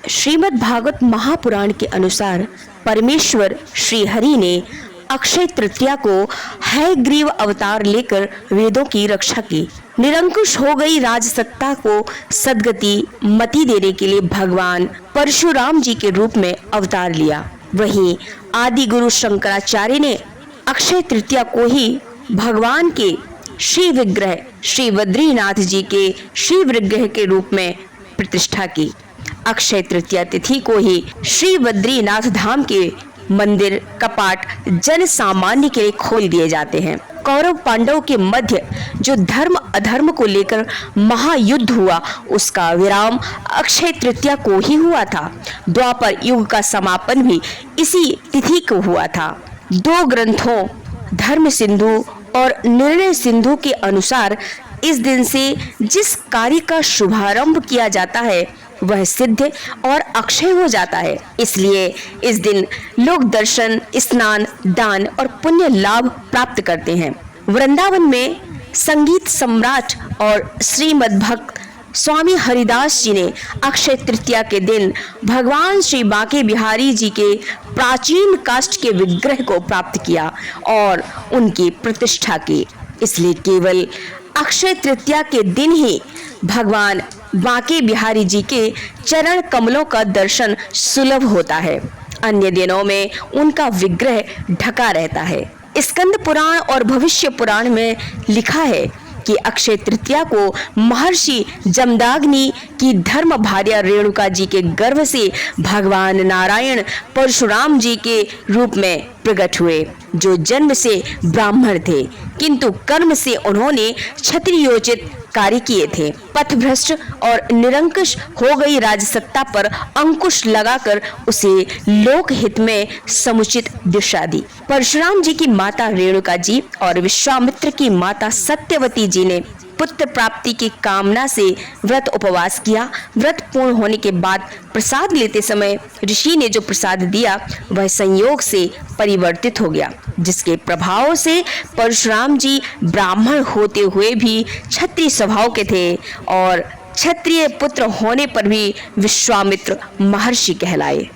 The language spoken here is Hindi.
श्रीमद् भागवत महापुराण के अनुसार परमेश्वर श्री हरि ने अक्षय तृतीया को हयग्रीव अवतार लेकर वेदों की रक्षा की। निरंकुश हो गई राजसत्ता को सद्गति मति देने के लिए भगवान परशुराम जी के रूप में अवतार लिया। वहीं आदि गुरु शंकराचार्य ने अक्षय तृतीया को ही भगवान के श्री विग्रह श्री बद्रीनाथ जी के श्री विग्रह के रूप में प्रतिष्ठा की। अक्षय तृतीया तिथि को ही श्री बद्रीनाथ धाम के मंदिर कपाट जन सामान्य के लिए खोल दिए जाते हैं। कौरव पांडव के मध्य जो धर्म अधर्म को लेकर महायुद्ध हुआ, उसका विराम अक्षय तृतीया को ही हुआ था। द्वापर युग का समापन भी इसी तिथि को हुआ था। दो ग्रंथों धर्म सिंधु और निर्णय सिंधु के अनुसार इस दिन से जिस कार्य का शुभारंभ किया जाता है वह सिद्ध और अक्षय हो जाता है। इसलिए इस दिन लोग दर्शन, स्नान, दान और पुण्य लाभ प्राप्त करते हैं। वृंदावन में संगीत सम्राट और श्रीमद् भक्त स्वामी हरिदास जी ने अक्षय तृतीया के दिन भगवान श्री बांके बिहारी जी के प्राचीन काष्ठ के विग्रह को प्राप्त किया और उनकी प्रतिष्ठा की। इसलिए केवल अक्षय तृतीया के दिन ही भगवान बांके बिहारी जी के चरण कमलों का दर्शन सुलभ होता है। अन्य दिनों में उनका विग्रह ढका रहता है। स्कंद पुराण और भविष्य पुराण में लिखा है कि अक्षय तृतीया को महर्षि जमदाग्नि की धर्म भार्या रेणुका जी के गर्भ से भगवान नारायण परशुराम जी के रूप में प्रकट हुए, जो जन्म से ब्राह्मण थे किंतु कर्म से उन्होंने क्षत्रियोचित कार्य किए थे। पथभ्रष्ट और निरंकुश हो गई राजसत्ता पर अंकुश लगाकर उसे लोकहित में समुचित दिशा दी। परशुराम जी की माता रेणुका जी और विश्वामित्र की माता सत्यवती जी ने पुत्र प्राप्ति की कामना से व्रत उपवास किया। व्रत पूर्ण होने के बाद प्रसाद लेते समय ऋषि ने जो प्रसाद दिया वह संयोग से परिवर्तित हो गया, जिसके प्रभाव से परशुराम जी ब्राह्मण होते हुए भी क्षत्रिय स्वभाव के थे और क्षत्रिय पुत्र होने पर भी विश्वामित्र महर्षि कहलाए।